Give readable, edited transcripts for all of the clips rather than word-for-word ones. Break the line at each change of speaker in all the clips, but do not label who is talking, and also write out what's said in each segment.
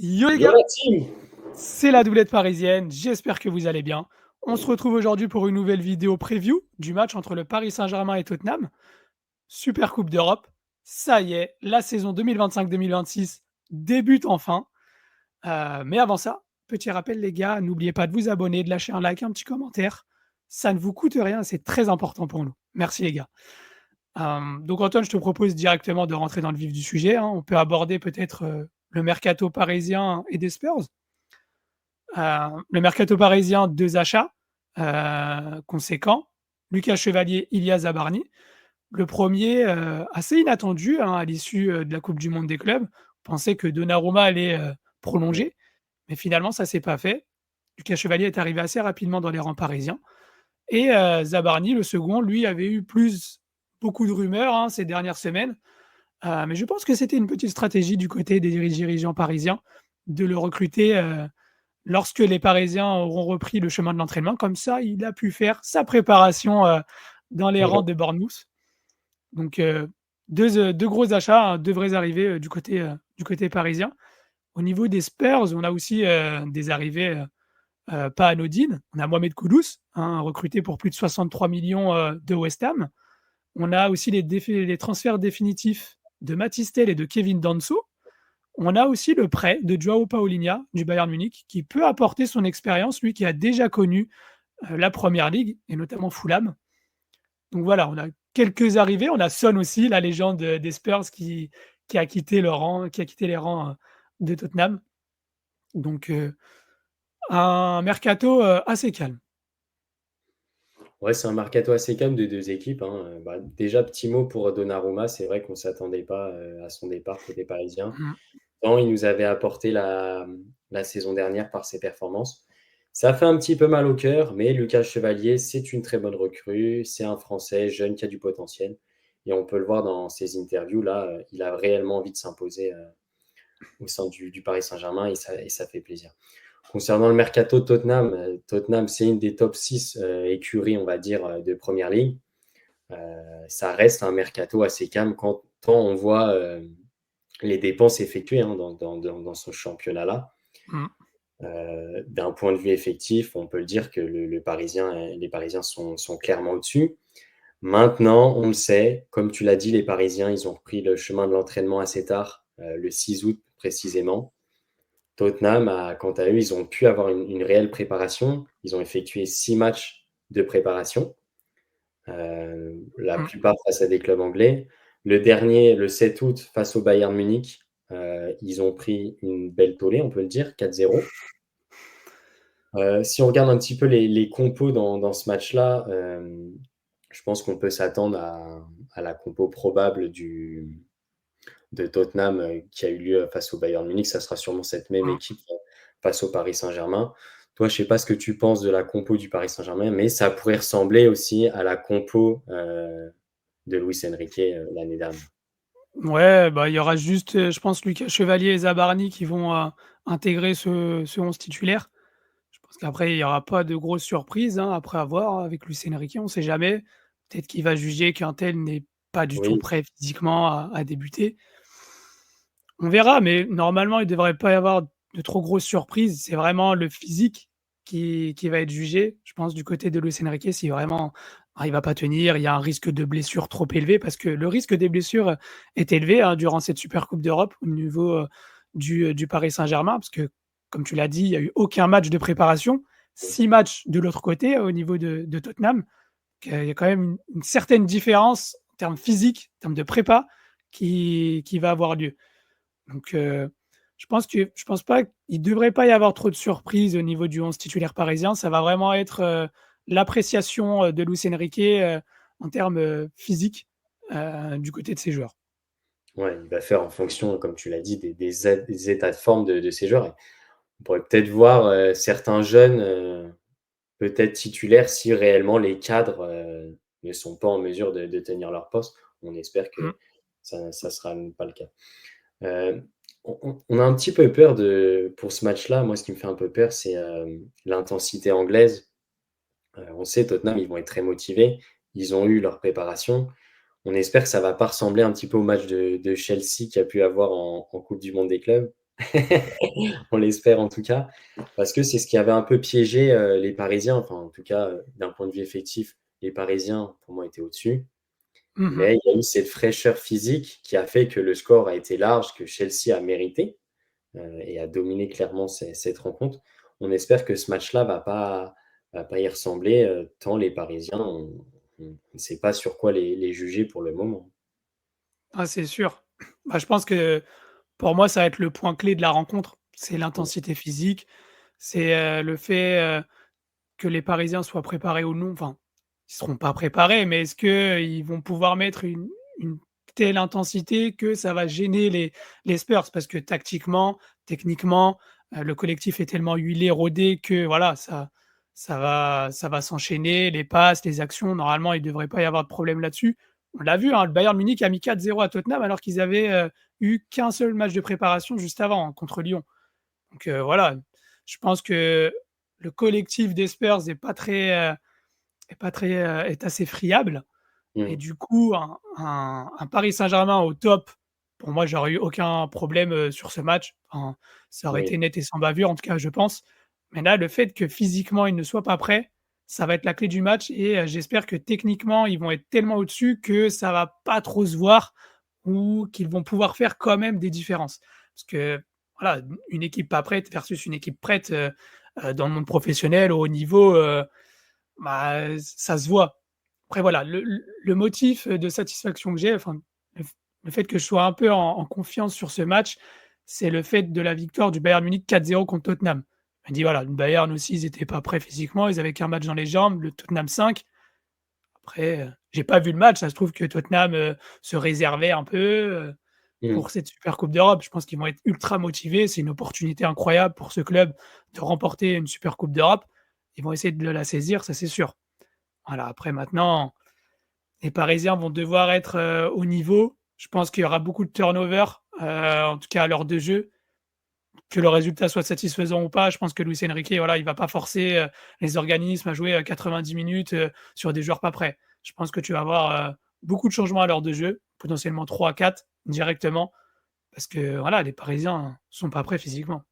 Yo les
Yo
gars,
la team!
c'est la doublette parisienne, j'espère que vous allez bien. On se retrouve aujourd'hui pour une nouvelle vidéo preview du match entre le Paris Saint-Germain et Tottenham. Super Coupe d'Europe, ça y est, la saison 2025-2026 débute enfin. Mais avant ça, petit rappel les gars, n'oubliez pas de vous abonner, de lâcher un like, un petit commentaire. Ça ne vous coûte rien, c'est très important pour nous. Merci les gars. Donc Antoine, je te propose directement de rentrer dans le vif du sujet, hein. On peut aborder peut-être le mercato parisien et des Spurs. Le mercato parisien, 2 achats conséquents. Lucas Chevalier, Ilia Zabarni. Le premier, assez inattendu, hein, à l'issue de la Coupe du monde des clubs. On pensait que Donnarumma allait
Ouais.
prolonger, mais finalement, ça ne s'est pas fait. Lucas Chevalier est arrivé assez rapidement dans les rangs parisiens. Et Zabarni, le second, lui, avait eu beaucoup de rumeurs, hein, ces dernières semaines. Mais je pense que c'était une petite stratégie du côté des dirigeants parisiens de le recruter lorsque les Parisiens auront repris le chemin de l'entraînement. Comme ça, il a pu faire sa préparation dans les rangs de Bournemouth. Donc, deux gros achats, hein, deux vraies arrivées du côté parisien. Au niveau des Spurs, on a aussi des arrivées pas anodines. On a Mohamed Kudus, hein, recruté pour plus de 63 millions de West Ham. On a aussi les transferts définitifs de Mathys Tel et de Kevin Danso. On a aussi le prêt de Joao Paulinha du Bayern Munich qui peut apporter son expérience, lui qui a déjà connu la Première Ligue et notamment Fulham. Donc voilà, on a quelques arrivées. On a Son aussi, la légende des Spurs qui a quitté qui a quitté les rangs de Tottenham. Donc un mercato assez calme.
Ouais, c'est un mercato assez calme de deux équipes, hein. Déjà, petit mot pour Donnarumma. C'est vrai qu'on ne s'attendait pas à son départ côté parisien.
Mm.
Tant il nous avait apporté la saison dernière par ses performances. Ça fait un petit peu mal au cœur, mais Lucas Chevalier, c'est une très bonne recrue. C'est un Français jeune qui a du potentiel. Et on peut le voir dans ses interviews. Là, il a réellement envie de s'imposer au sein du Paris Saint-Germain et ça fait plaisir. Concernant le mercato de Tottenham, Tottenham, c'est une des top 6 écuries, on va dire, de Première Ligue. Ça reste un mercato assez calme quand on voit les dépenses effectuées, hein, dans ce championnat-là.
Mm.
D'un point de vue effectif, on peut le dire que les Parisiens sont clairement au-dessus. Maintenant, on le sait, comme tu l'as dit, les Parisiens, ils ont repris le chemin de l'entraînement assez tard, le 6 août précisément. Tottenham, quant à eux, ils ont pu avoir une réelle préparation. Ils ont effectué 6 matchs de préparation, la
Mm.
plupart face à des clubs anglais. Le dernier, le 7 août, face au Bayern Munich, ils ont pris une belle tollée, on peut le dire, 4-0. Si on regarde un petit peu les compos dans ce match-là, je pense qu'on peut s'attendre à la compo probable de Tottenham qui a eu lieu face au Bayern Munich. Ça sera sûrement cette même
Mm.
équipe face au Paris Saint-Germain. Toi, je ne sais pas ce que tu penses de la compo du Paris Saint-Germain, mais ça pourrait ressembler aussi à la compo de Luis Enrique l'année dernière.
Ouais, bah, il y aura juste, je pense, Lucas Chevalier et Zabarni qui vont intégrer ce 11 titulaire. Je pense qu'après, il n'y aura pas de grosses surprises, hein, après avoir avec Luis Enrique, on ne sait jamais. Peut-être qu'il va juger qu'un tel n'est pas du tout
Oui,
prêt physiquement à débuter. On verra, mais normalement, il ne devrait pas y avoir de trop grosses surprises. C'est vraiment le physique qui va être jugé. Je pense du côté de Luis Enrique, si vraiment il ne va pas tenir, il y a un risque de blessure trop élevé, parce que le risque des blessures est élevé, hein, durant cette Super Coupe d'Europe au niveau du Paris Saint-Germain, parce que, comme tu l'as dit, il n'y a eu aucun match de préparation, 6 matchs de l'autre côté au niveau de Tottenham. Il y a quand même une certaine différence en termes physiques, en termes de prépa, qui va avoir lieu. Donc, je pense pas qu'il devrait pas y avoir trop de surprises au niveau du 11 titulaire parisien. Ça va vraiment être l'appréciation de Luis Enrique en termes physiques du côté de ses joueurs.
ouais, il va faire en fonction, comme tu l'as dit, des états de forme de ces joueurs. Et on pourrait peut-être voir certains jeunes peut-être titulaires si réellement les cadres ne sont pas en mesure de tenir leur poste. On espère
Mm.
que ça ne sera pas le cas. Euh, on a un petit peu peur pour ce match-là. Moi, ce qui me fait un peu peur, c'est l'intensité anglaise. On sait, Tottenham, ils vont être très motivés. Ils ont eu leur préparation. On espère que ça ne va pas ressembler un petit peu au match de Chelsea qu'il y a pu avoir en Coupe du Monde des clubs. On l'espère en tout cas, parce que c'est ce qui avait un peu piégé les Parisiens, enfin en tout cas d'un point de vue effectif, les Parisiens pour moi étaient au-dessus,
Mmh.
mais il y a eu cette fraîcheur physique qui a fait que le score a été large, que Chelsea a mérité et a dominé clairement cette rencontre. On espère que ce match-là va pas y ressembler tant les Parisiens, on ne sait pas sur quoi les juger pour le moment.
Ah, c'est sûr. Bah, je pense que pour moi, ça va être le point clé de la rencontre. C'est
Mm.
l'intensité physique, c'est, le fait, que les Parisiens soient préparés ou non. Enfin, ils seront pas préparés, mais est-ce qu'ils vont pouvoir mettre une telle intensité que ça va gêner les Spurs? Parce que tactiquement, techniquement, le collectif est tellement huilé, rodé que voilà, ça va s'enchaîner, les passes, les actions. Normalement, il ne devrait pas y avoir de problème là-dessus. On l'a vu, hein, le Bayern Munich a mis 4-0 à Tottenham alors qu'ils avaient, eu qu'un seul match de préparation juste avant, hein, contre Lyon. Donc voilà, je pense que le collectif des Spurs est assez friable et
Mm.
du coup un Paris Saint-Germain au top, pour moi, j'aurais eu aucun problème, sur ce match. Enfin, ça aurait été
Oui.
net et sans bavure, en tout cas, je pense. Mais là, le fait que physiquement, ils ne soient pas prêts, ça va être la clé du match et j'espère que techniquement, ils vont être tellement au-dessus que ça va pas trop se voir ou qu'ils vont pouvoir faire quand même des différences. Parce que voilà, une équipe pas prête versus une équipe prête, dans le monde professionnel, au haut niveau, bah, ça se voit. Après voilà, le motif de satisfaction que j'ai, enfin, le fait que je sois un peu en confiance sur ce match, c'est le fait de la victoire du Bayern Munich 4-0 contre Tottenham. Je me dis voilà, le Bayern aussi, ils étaient pas prêts physiquement, ils avaient qu'un match dans les jambes, le Tottenham 5. Après, j'ai pas vu le match, ça se trouve que Tottenham, se réservait un peu,
Mm.
pour cette super coupe d'Europe. Je pense qu'ils vont être ultra motivés, c'est une opportunité incroyable pour ce club de remporter une super coupe d'Europe. Ils vont essayer de la saisir, ça c'est sûr. Voilà, après maintenant, les Parisiens vont devoir être, au niveau. Je pense qu'il y aura beaucoup de turnover, en tout cas à l'heure de jeu. Que le résultat soit satisfaisant ou pas, je pense que Luis Enrique, voilà, il va pas forcer, les organismes à jouer, 90 minutes, sur des joueurs pas prêts. Je pense que tu vas avoir, beaucoup de changements à l'heure de jeu, potentiellement 3 à 4 directement, parce que voilà, les Parisiens sont pas prêts physiquement.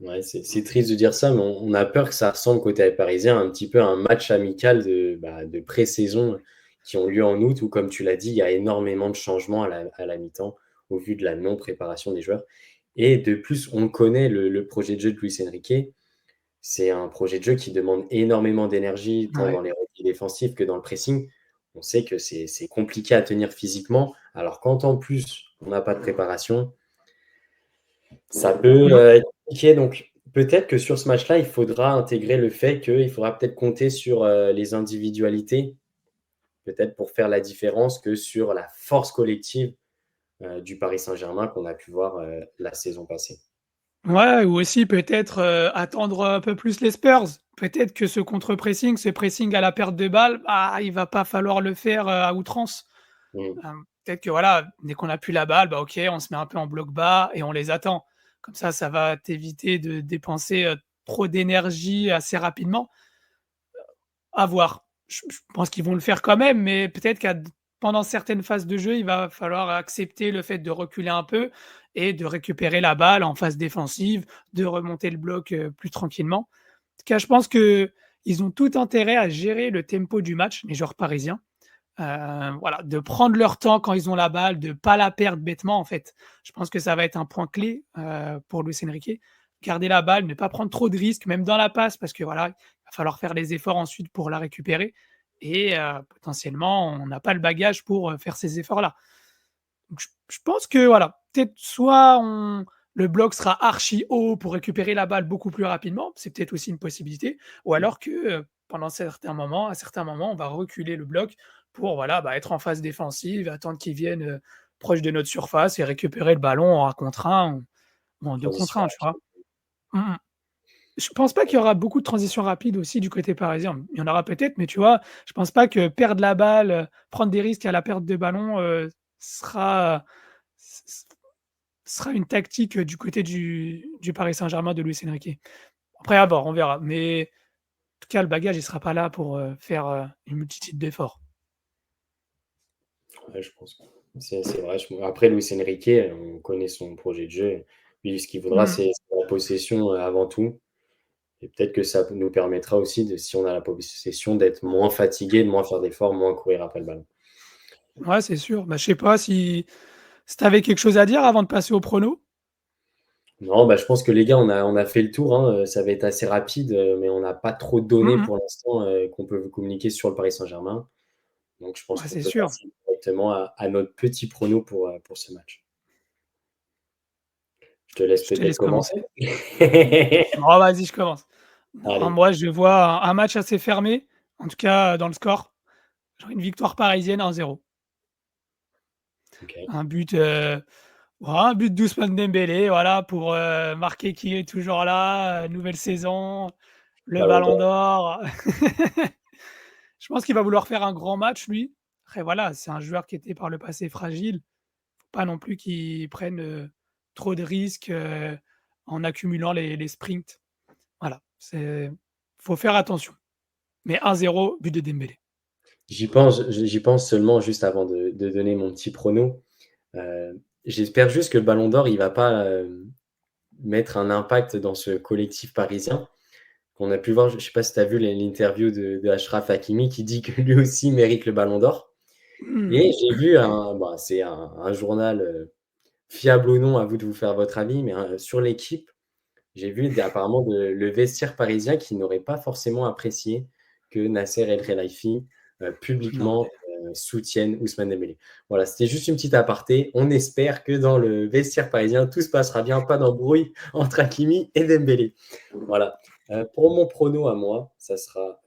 Ouais, c'est triste de dire ça, mais on a peur que ça ressemble côté parisien un petit peu à un match amical de pré-saison qui ont lieu en août, où, comme tu l'as dit, il y a énormément de changements à la mi-temps au vu de la non-préparation des joueurs. Et de plus, on connaît le projet de jeu de Luis Enrique. C'est un projet de jeu qui demande énormément d'énergie, tant
Ouais.
dans les replis défensifs que dans le pressing. On sait que c'est compliqué à tenir physiquement. Alors quand en plus, on n'a pas de préparation, ça peut
Mmh.
être compliqué. Donc peut-être que sur ce match-là, il faudra intégrer le fait qu'il faudra peut-être compter sur les individualités, peut-être pour faire la différence que sur la force collective du Paris Saint-Germain qu'on a pu voir la saison passée.
Ouais, ou aussi peut-être, attendre un peu plus les Spurs. Peut-être que ce contre-pressing, ce pressing à la perte de balle, bah, il va pas falloir le faire, à outrance.
Mm.
Peut-être que voilà, dès qu'on a plus la balle, bah, OK, on se met un peu en bloc bas et on les attend. Comme ça va t'éviter de dépenser, trop d'énergie assez rapidement. À voir. Je pense qu'ils vont le faire quand même, mais peut-être qu'à pendant certaines phases de jeu, il va falloir accepter le fait de reculer un peu et de récupérer la balle en phase défensive, de remonter le bloc, plus tranquillement. En tout cas, je pense qu'ils ont tout intérêt à gérer le tempo du match, les joueurs parisiens. Voilà, de prendre leur temps quand ils ont la balle, de pas la perdre bêtement, en fait. Je pense que ça va être un point clé, pour Luis Enrique. Garder la balle, ne pas prendre trop de risques, même dans la passe, parce que voilà, il va falloir faire les efforts ensuite pour la récupérer et potentiellement, on n'a pas le bagage pour, faire ces efforts-là. Donc je pense que voilà, peut-être soit on le bloc sera archi haut pour récupérer la balle beaucoup plus rapidement, c'est peut-être aussi une possibilité, ou alors que, pendant à certains moments, on va reculer le bloc pour voilà, bah, être en phase défensive, attendre qu'ils viennent, proche de notre surface et récupérer le ballon en 1 contre 1 ou en 2 contre
Transition
1, tu vois? Mmh mh. Je pense pas qu'il y aura beaucoup de transitions rapides aussi du côté parisien. Il y en aura peut-être, mais tu vois, je pense pas que perdre la balle, prendre des risques à la perte de ballon, sera, s sera une tactique, du côté du Paris Saint-Germain de Luis Enrique. Après à voir, on verra, mais en tout cas, le bagage, il sera pas là pour, faire, une multitude d'efforts.
Ouais, je pense. C'est vrai. Après, Luis Enrique, on connaît son projet de jeu. Lui, ce qu'il voudra,
Mmh.
c'est la possession avant tout. Et peut-être que ça nous permettra aussi, si on a la possession, d'être moins fatigué, de moins faire d'efforts, moins courir après le ballon.
Ouais, c'est sûr. Bah, je sais pas si tu avais quelque chose à dire avant de passer au prono?
Non, bah, je pense que les gars, on a fait le tour, hein, ça va être assez rapide, mais on n'a pas trop de données
Mmh mh.
pour l'instant, qu'on peut vous communiquer sur le Paris Saint-Germain. Donc je pense
Ouais,
qu'on
c'est
peut
sûr.
passer directement à notre petit prono pour ce match. Je te laisse
Je te
peut-être
laisse commencer.
commencer?
Oh, vas-y, je commence. Non,
Allez,
moi, je vois un match assez fermé, en tout cas, dans le score. Genre une victoire parisienne 1-0.
OK.
Un but, voilà, un but d'Ousmane Dembélé, voilà, pour, marquer qu'il est toujours là, nouvelle saison, le
Ballon
ballon
d'or.
d'or. Je pense qu'il va vouloir faire un grand match, lui. Après voilà, c'est un joueur qui était par le passé fragile. Faut pas non plus qu'il prenne, trop de risques, en accumulant les sprints. Voilà, faut faire attention. Mais 1-0, but de Dembélé.
J'y pense seulement juste avant de donner mon petit prono. J'espère juste que le ballon d'or, il va pas, mettre un impact dans ce collectif parisien. Qu'on a pu voir, je sais pas si tu as vu l'interview de Achraf Hakimi qui dit que lui aussi mérite le ballon d'or.
Mmh.
Et j'ai vu c'est un journal, fiable ou non, à vous de vous faire votre avis, mais sur l'équipe, j'ai vu apparemment le vestiaire parisien qui n'aurait pas forcément apprécié que Nasser El Khelaifi,
Non, mais
publiquement, soutienne Ousmane Dembélé. Voilà, c'était juste une petite aparté. On espère que dans le vestiaire parisien, tout se passera bien, pas d'embrouille entre Hakimi et Dembélé. Voilà. Pour mon prono à moi, ça sera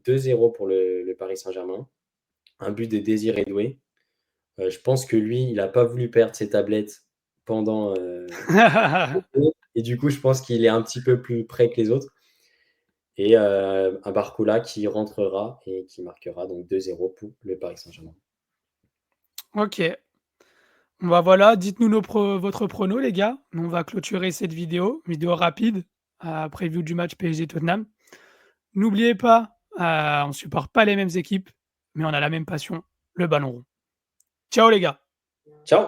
2-0 pour le Paris Saint-Germain. Un but de Désiré Doué. Je pense que lui, il n'a pas voulu perdre ses tablettes pendant et du coup, je pense qu'il est un petit peu plus près que les autres. Et un Barcola qui rentrera et qui marquera donc 2-0 pour le Paris Saint-Germain.
OK. Bah, voilà, dites-nous votre prono les gars. On va clôturer cette vidéo rapide, preview du match PSG-Tottenham. N'oubliez pas, on supporte pas les mêmes équipes, mais on a la même passion, le ballon rond. Ciao les gars!
Ciao!